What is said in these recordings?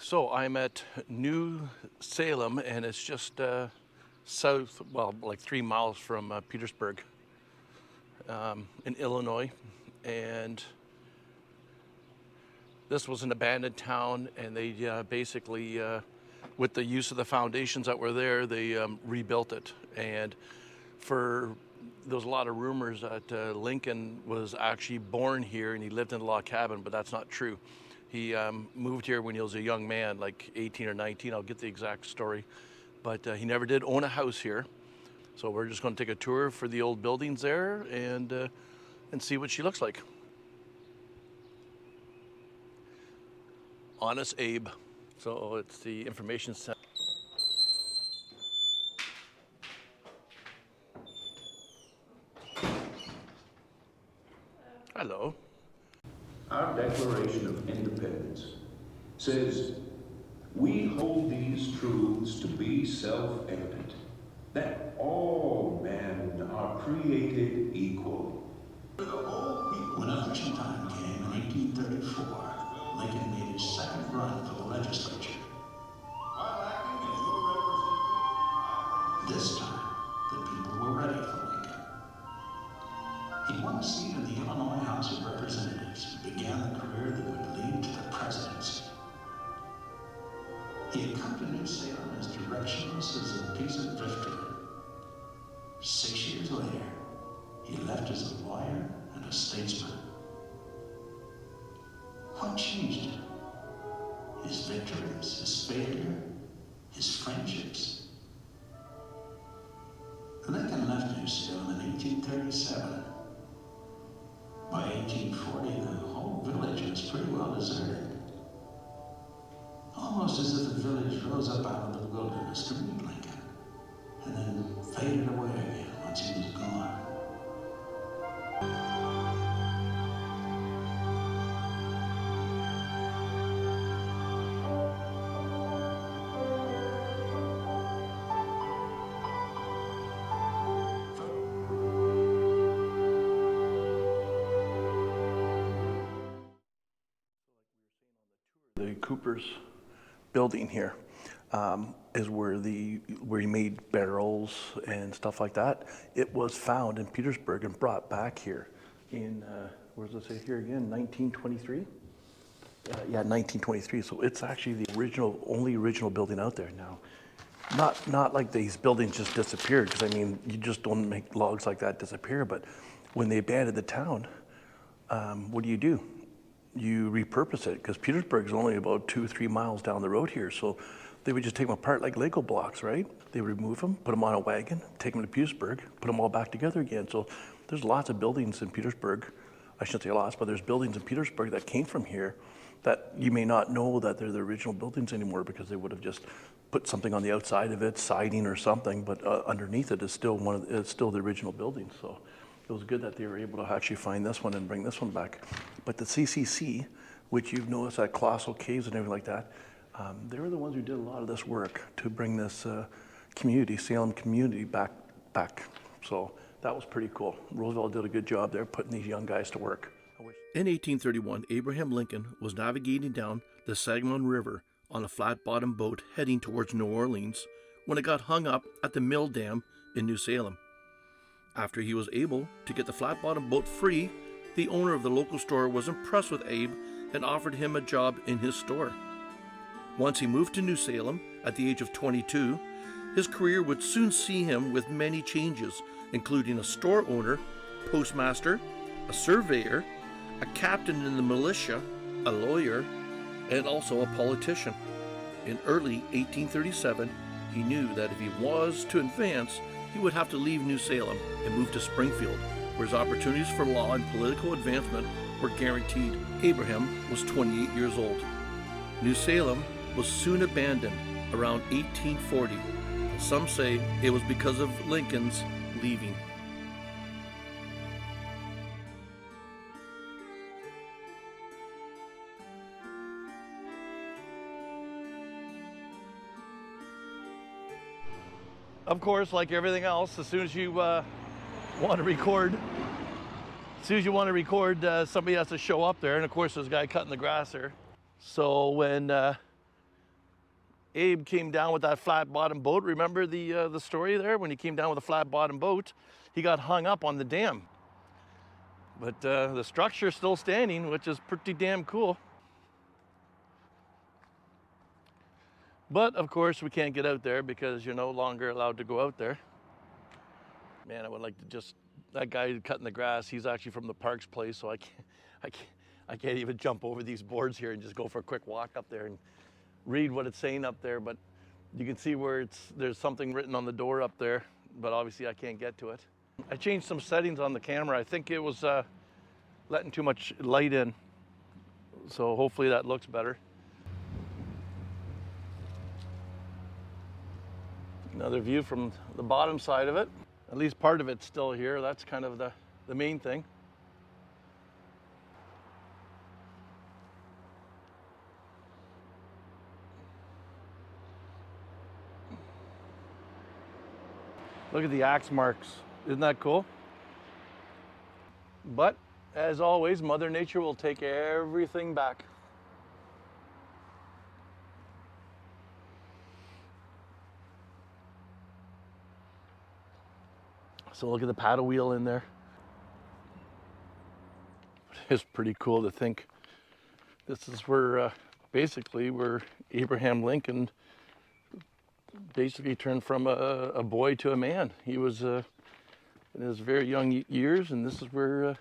So I'm at New Salem, and it's just south, well, like 3 miles from Petersburg in Illinois. And this was an abandoned town, and they basically, with the use of the foundations that were there, they rebuilt it. And there was a lot of rumors that Lincoln was actually born here and he lived in a log cabin, but that's not true. He moved here when he was a young man, like 18 or 19. I'll get the exact story. But he never did own a house here. So we're just going to take a tour for the old buildings there and see what she looks like. Honest Abe. So it's the information center. Hello. Our Declaration of Independence says, "We hold these truths to be self-evident, that all men are created equal." When election time came in 1834, Lincoln made his second run for the legislature. This time, the people were ready for Lincoln. He won a seat in the Illinois House of Representatives and began the career that would lead to the presidency. He had come to New Salem as directionless as a piece of driftwood. 6 years later, he left as a lawyer and a statesman. What changed him? His victories, his failure, his friendships. Lincoln left New Salem in 1837. By 1840, the whole village was pretty well deserted. Almost as if the village rose up out of the wilderness to meet Lincoln, and then faded away again once he was gone. The Cooper's building here is where he made barrels and stuff like that. It was found in Petersburg and brought back here in where does it say here again? 1923. Yeah, 1923. So it's actually the only original building out there now. Not like these buildings just disappeared, because I mean you just don't make logs like that disappear. But when they abandoned the town, what do? You repurpose it, because Petersburg is only about 2-3 miles down the road here. So they would just take them apart like Lego blocks, right? They would remove them, put them on a wagon, take them to Petersburg, put them all back together again. So there's lots of buildings in Petersburg. I shouldn't say lots, but there's buildings in Petersburg that came from here that you may not know that they're the original buildings anymore, because they would have just put something on the outside of it, siding or something, but underneath it is still it's still the original building. So it was good that they were able to actually find this one and bring this one back. But the CCC, which you've noticed at Colossal Caves and everything like that, they were the ones who did a lot of this work to bring this community, Salem community, back. So that was pretty cool. Roosevelt did a good job there putting these young guys to work. In 1831, Abraham Lincoln was navigating down the Sangamon River on a flat-bottomed boat heading towards New Orleans when it got hung up at the mill dam in New Salem. After he was able to get the flat-bottom boat free, the owner of the local store was impressed with Abe and offered him a job in his store. Once he moved to New Salem at the age of 22, his career would soon see him with many changes, including a store owner, postmaster, a surveyor, a captain in the militia, a lawyer, and also a politician. In early 1837, he knew that if he was to advance, he would have to leave New Salem and move to Springfield, where his opportunities for law and political advancement were guaranteed. Abraham was 28 years old. New Salem was soon abandoned around 1840. Some say it was because of Lincoln's leaving. Of course, like everything else, as soon as you want to record, somebody has to show up there. And of course, there's a guy cutting the grass there. So when Abe came down with that flat bottom boat. Remember the story there? When he came down with a flat bottom boat, he got hung up on the dam. But the structure's still standing, which is pretty damn cool. But of course we can't get out there because you're no longer allowed to go out there. Man, I would like to just, that guy cutting the grass, he's actually from the Parks place, so I can't even jump over these boards here and just go for a quick walk up there and read what it's saying up there. But you can see where there's something written on the door up there, but obviously I can't get to it. I changed some settings on the camera. I think it was letting too much light in, so hopefully that looks better. Another view from the bottom side of it. At least part of it's still here. That's kind of the main thing. Look at the axe marks. Isn't that cool? But as always, Mother Nature will take everything back. So look at the paddle wheel in there. It's pretty cool to think this is where basically where Abraham Lincoln basically turned from a boy to a man. He was in his very young years, and this is where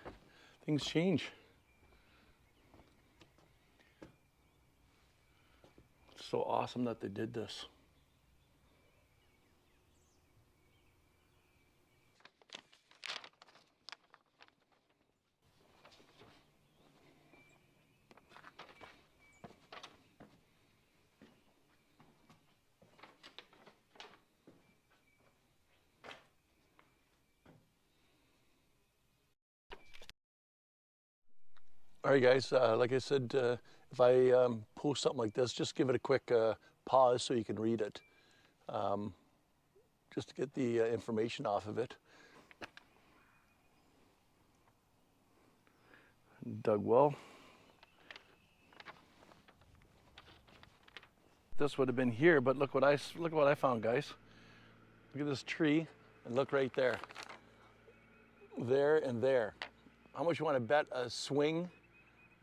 things change. It's so awesome that they did this. All right, guys, like I said, if I post something like this, just give it a quick pause so you can read it, just to get the information off of it. Dug well. This would have been here, but look what I found, guys. Look at this tree, and look right there. There and there. How much you want to bet a swing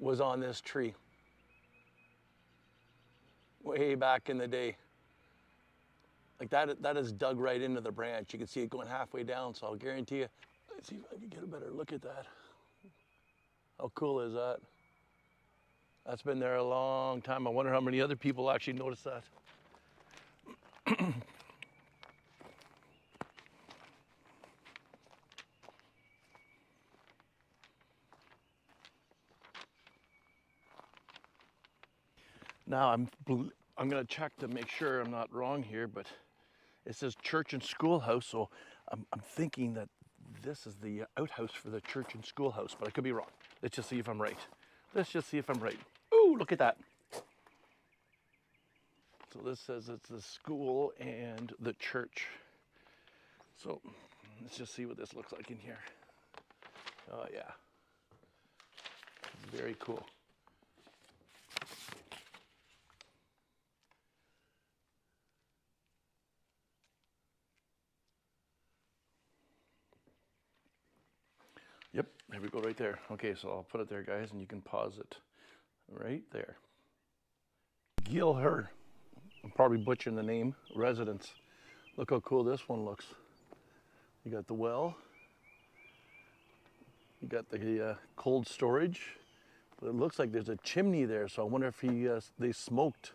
was on this tree way back in the day? Like that is dug right into the branch. You can see it going halfway down, so I'll guarantee you. Let's see if I can get a better look at that. How cool is that? That's been there a long time. I wonder how many other people actually noticed that. Now I'm going to check to make sure I'm not wrong here, but it says church and schoolhouse, so I'm thinking that this is the outhouse for the church and schoolhouse, but I could be wrong. Let's just see if I'm right. Let's just see if I'm right. Ooh, look at that. So this says it's the school and the church. So let's just see what this looks like in here. Oh yeah, very cool. Yep, there we go right there. Okay, so I'll put it there, guys, and you can pause it right there. Gilher, I'm probably butchering the name, residence. Look how cool this one looks. You got the well. You got the cold storage. But it looks like there's a chimney there, so I wonder if they smoked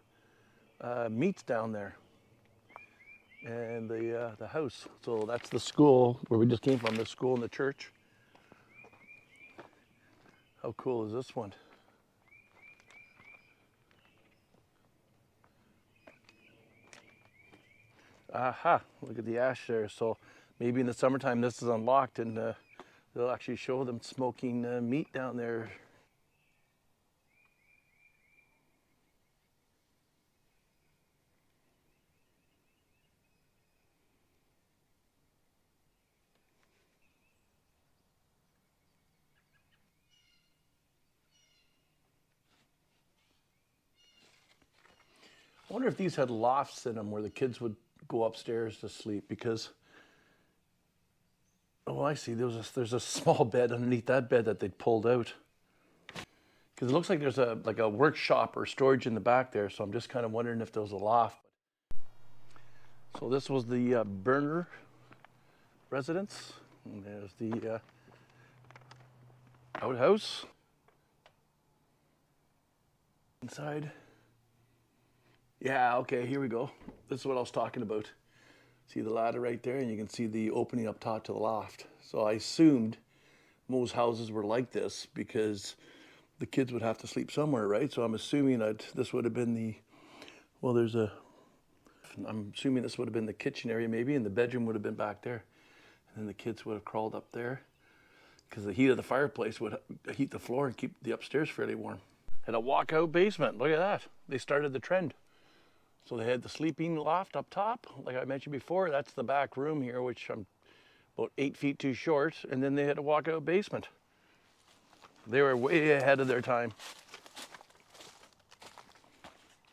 meats down there. And the house. So that's the school where we just came from, the school and the church. How cool is this one? Aha, look at the ash there. So maybe in the summertime this is unlocked and they'll actually show them smoking meat down there. I wonder if these had lofts in them where the kids would go upstairs to sleep because, oh, I see. There's a small bed underneath that bed that they'd pulled out. Because it looks like there's a workshop or storage in the back there, so I'm just kind of wondering if there was a loft. So this was the burner residence, and there's the outhouse inside. Yeah, okay, here we go. This is what I was talking about. See the ladder right there, and you can see the opening up top to the loft. So I assumed most houses were like this because the kids would have to sleep somewhere, right? So I'm assuming that this would have been I'm assuming this would have been the kitchen area maybe, and the bedroom would have been back there. And then the kids would have crawled up there because the heat of the fireplace would heat the floor and keep the upstairs fairly warm. Had a walkout basement, look at that. They started the trend. So they had the sleeping loft up top, like I mentioned before. That's the back room here, which I'm about 8 feet too short. And then they had a walkout basement. They were way ahead of their time.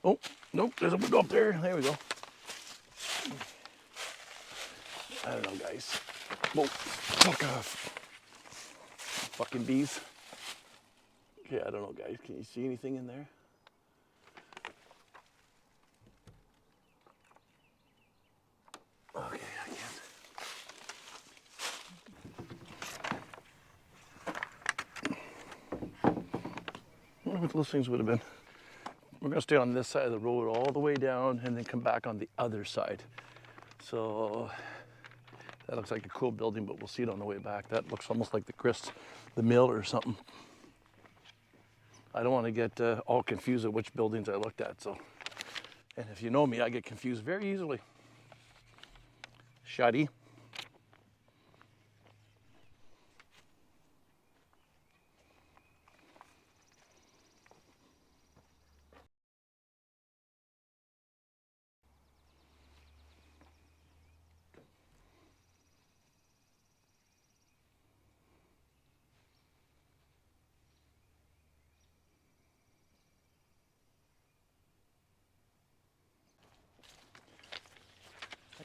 Oh, nope, there's a window up there. There we go. I don't know, guys. Whoa, fuck off. Fucking bees. Okay, I don't know, guys. Can you see anything in there? Okay, I can't. I wonder what those things would have been. We're going to stay on this side of the road all the way down and then come back on the other side. So that looks like a cool building, but we'll see it on the way back. That looks almost like the mill or something. I don't want to get all confused at which buildings I looked at. So, and if you know me, I get confused very easily. Shoddy.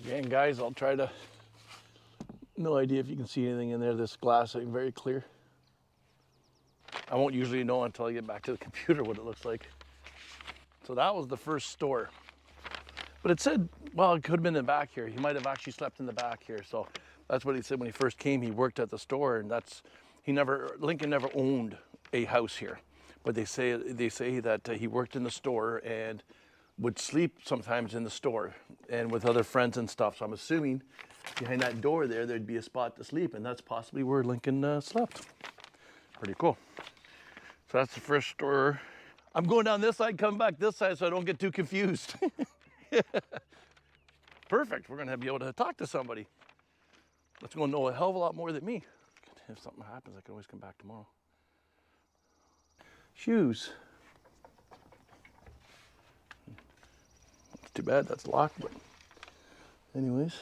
Again, guys, I'll try to, no idea if you can see anything in there. This glass is very clear. I won't usually know until I get back to the computer what it looks like. So that was the first store. But it said, well, it could have been in the back here. He might have actually slept in the back here. So that's what he said when he first came. He worked at the store, and Lincoln never owned a house here. But they say that he worked in the store and would sleep sometimes in the store and with other friends and stuff. So I'm assuming behind that door there'd be a spot to sleep, and that's possibly where Lincoln slept. Pretty cool. So that's the first store. I'm going down this side, coming back this side so I don't get too confused. Perfect, we're gonna be able to talk to somebody that's gonna know a hell of a lot more than me. If something happens, I can always come back tomorrow. Shoes. Too bad that's locked, but anyways,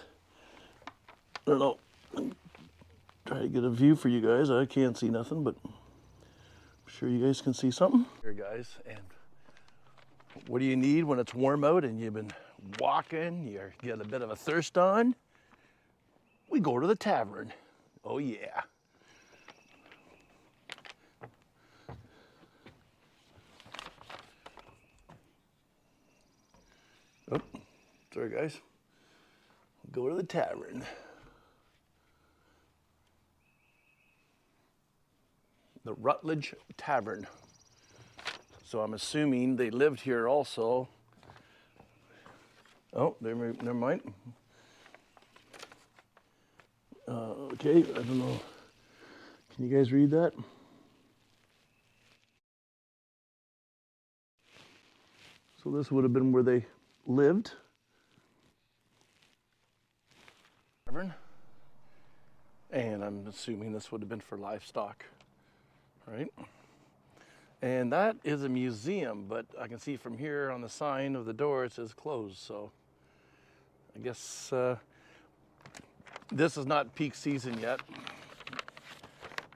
I don't know. Try to get a view for you guys. I can't see nothing, but I'm sure you guys can see something. Here, guys, and what do you need when it's warm out and you've been walking, you get a bit of a thirst on? We go to the tavern. Oh yeah. Oh, sorry guys. Go to the tavern. The Rutledge Tavern. So I'm assuming they lived here also. Oh, never mind. Okay, I don't know. Can you guys read that? So this would have been where they lived. And I'm assuming this would have been for livestock, right? And that is a museum, but I can see from here on the sign of the door it says closed. So I guess this is not peak season yet,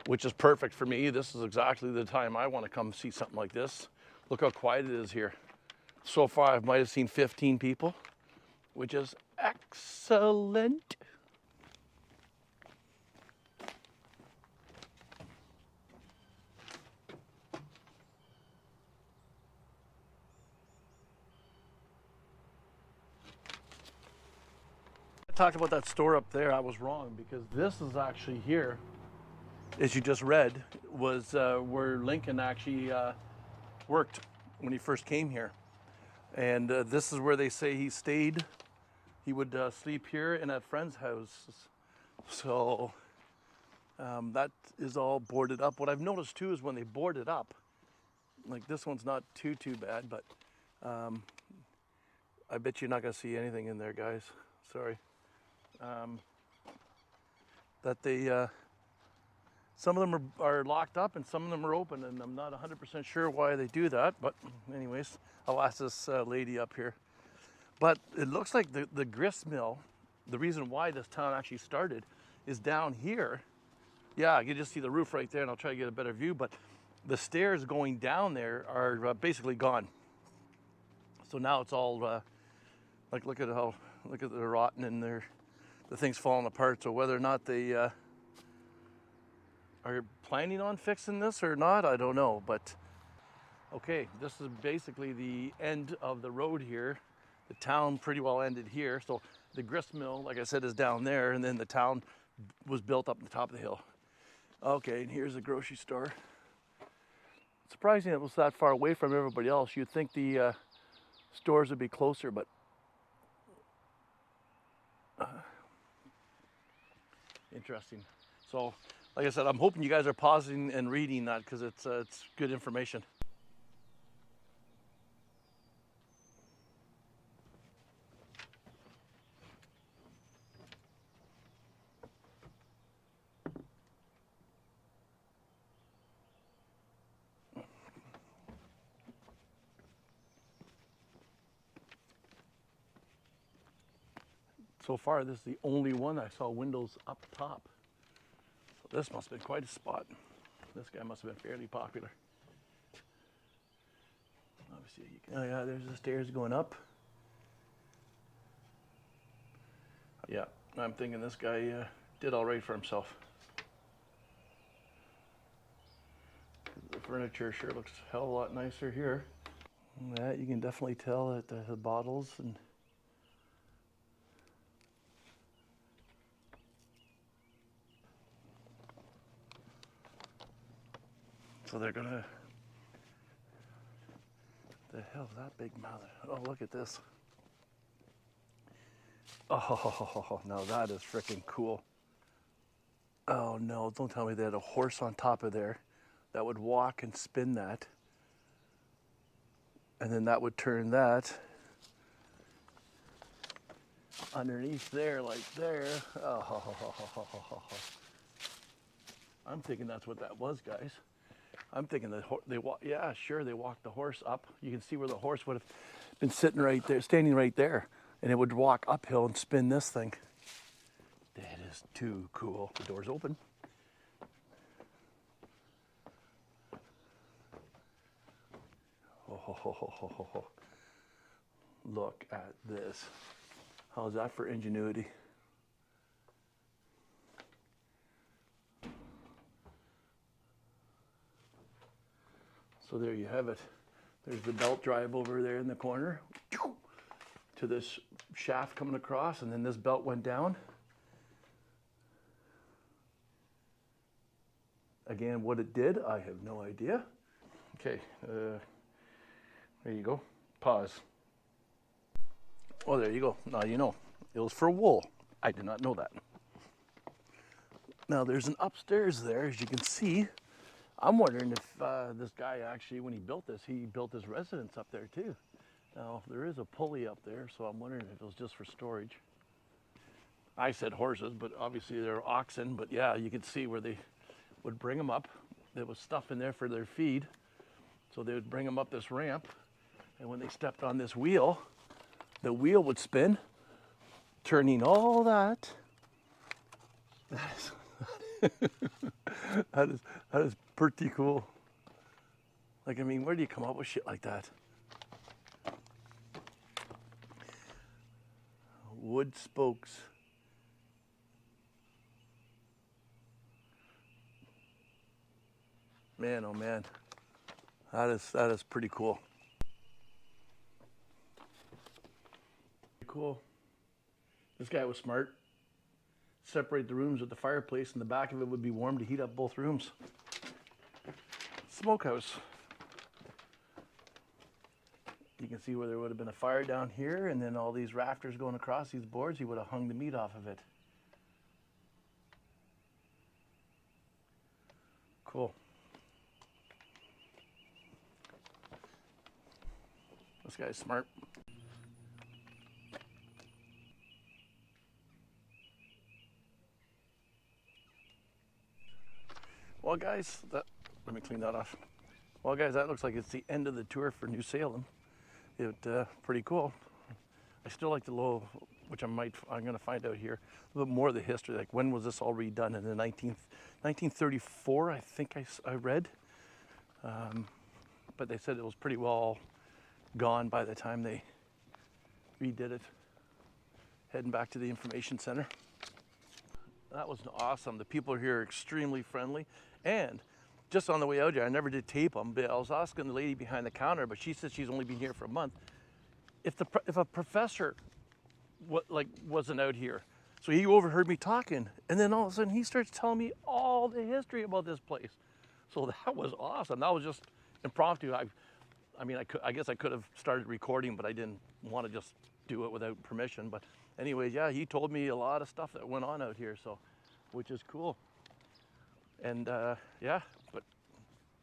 which is perfect for me. This is exactly the time I want to come see something like this. Look how quiet it is here. So far, I might have seen 15 people, which is excellent. I talked about that store up there. I was wrong because this is actually here, as you just read, was where Lincoln actually worked when he first came here. And this is where they say he stayed. He would sleep here and at friends' houses. So that is all boarded up. What I've noticed too is when they board it up, like this one's not too bad, but I bet you're not gonna see anything in there, guys. Sorry. That they, some of them are locked up and some of them are open, and I'm not 100% sure why they do that. But anyways, I'll ask this lady up here. But it looks like the grist mill, the reason why this town actually started, is down here. Yeah, you can just see the roof right there, and I'll try to get a better view. But the stairs going down there are basically gone. So now it's all like look at the rotten and the thing's falling apart. So whether or not they are planning on fixing this or not, I don't know. But okay, this is basically the end of the road here. The town pretty well ended here. So the grist mill, like I said, is down there, and then the town was built up on the top of the hill. Okay, and here's the grocery store. Surprising it was that far away from everybody else. You'd think the stores would be closer, but interesting. So, like I said, I'm hoping you guys are pausing and reading that because it's good information. So far, this is the only one I saw windows up top. So this must have been quite a spot. This guy must have been fairly popular. Obviously, oh yeah, there's the stairs going up. Yeah, I'm thinking this guy did all right for himself. The furniture sure looks a hell of a lot nicer here. And that you can definitely tell that the bottles and so they're gonna. The hell is that big mouth? Oh, look at this. Oh, no, that is freaking cool. Oh no, don't tell me they had a horse on top of there that would walk and spin that. And then that would turn that underneath there, like there. Oh, I'm thinking that's what that was, guys. I'm thinking that they walk. Yeah, sure, they walked the horse up. You can see where the horse would have been sitting right there, standing right there, and it would walk uphill and spin this thing. That is too cool. The door's open. Oh, look at this. How's that for ingenuity? So there you have it. There's the belt drive over there in the corner to this shaft coming across, and then this belt went down. Again, what it did, I have no idea. Okay, there you go. Pause. Oh, there you go. Now you know. It was for wool. I did not know that. Now there's an upstairs there, as you can see. I'm wondering if this guy actually, when he built this, he built his residence up there too. Now, there is a pulley up there, so I'm wondering if it was just for storage. I said horses, but obviously they're oxen. But yeah, you could see where they would bring them up. There was stuff in there for their feed. So they would bring them up this ramp. And when they stepped on this wheel, the wheel would spin, turning all that. That is pretty cool. Like, I mean, where do you come up with shit like that? wood spokes. Man, oh man, that is pretty cool. Cool. This guy was smart. Separate the rooms with the fireplace, and the back of it would be warm to heat up both rooms. Smokehouse. You can see where there would have been a fire down here, and then all these rafters going across these boards, he would have hung the meat off of it. Cool. This guy's smart. Well, guys, let me clean that off. Well, guys, that looks like it's the end of the tour for New Salem. Pretty cool. I still like the little, which I'm going to find out here, a little more of the history. Like, when was this all redone? In the 1934, I think I read. But they said it was pretty well gone by the time they redid it. Heading back to the information center. That was awesome. The people here are extremely friendly. And just on the way out here, I never did tape them, but I was asking the lady behind the counter, but she said she's only been here for a month. If a professor wasn't out here, so he overheard me talking, and then all of a sudden he starts telling me all the history about this place. So that was awesome. That was just impromptu. I guess I could have started recording, but I didn't want to just do it without permission. But anyways, yeah, he told me a lot of stuff that went on out here, so which is cool. And yeah, but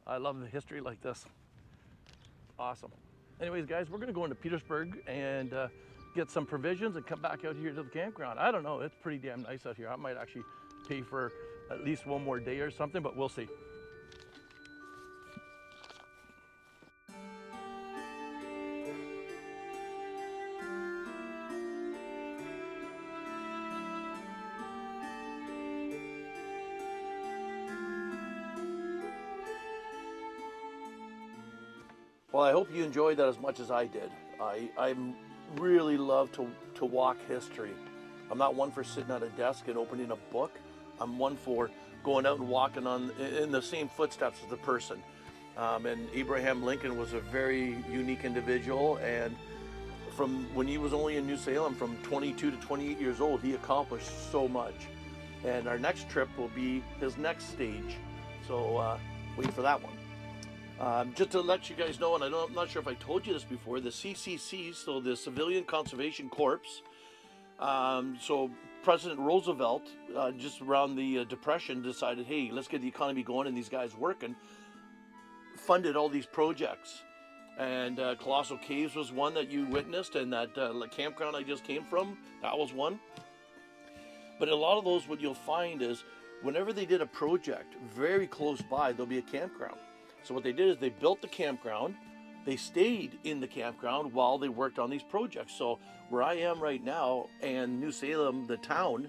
I love the history like this. Awesome. Anyways, guys, we're gonna go into Petersburg and get some provisions and come back out here to the campground. I don't know, it's pretty damn nice out here. I might actually pay for at least one more day or something, but we'll see. Well, I hope you enjoyed that as much as I did. I really love to walk history. I'm not one for sitting at a desk and opening a book. I'm one for going out and walking in the same footsteps as the person. And Abraham Lincoln was a very unique individual, and from when he was only in New Salem, from 22 to 28 years old, he accomplished so much. And our next trip will be his next stage. So wait for that one. Just to let you guys know, and I'm not sure if I told you this before, the CCC, so the Civilian Conservation Corps, so President Roosevelt, just around the Depression, decided, hey, let's get the economy going and these guys working, funded all these projects. And Colossal Caves was one that you witnessed, and that campground I just came from, that was one. But a lot of those, what you'll find is, whenever they did a project very close by, there'll be a campground. So what they did is they built the campground, they stayed in the campground while they worked on these projects. So where I am right now, and New Salem, the town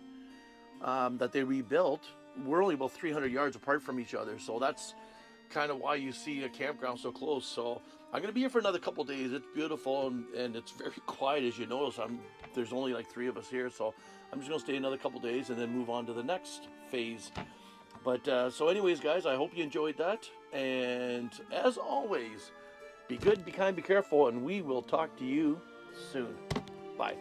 that they rebuilt, we're only about 300 yards apart from each other. So that's kind of why you see a campground so close. So I'm going to be here for another couple days. It's beautiful, and it's very quiet, as you notice. There's only like 3 of us here, so I'm just going to stay another couple days and then move on to the next phase. But so anyways, guys, I hope you enjoyed that. And as always, be good, be kind, be careful, and we will talk to you soon. Bye.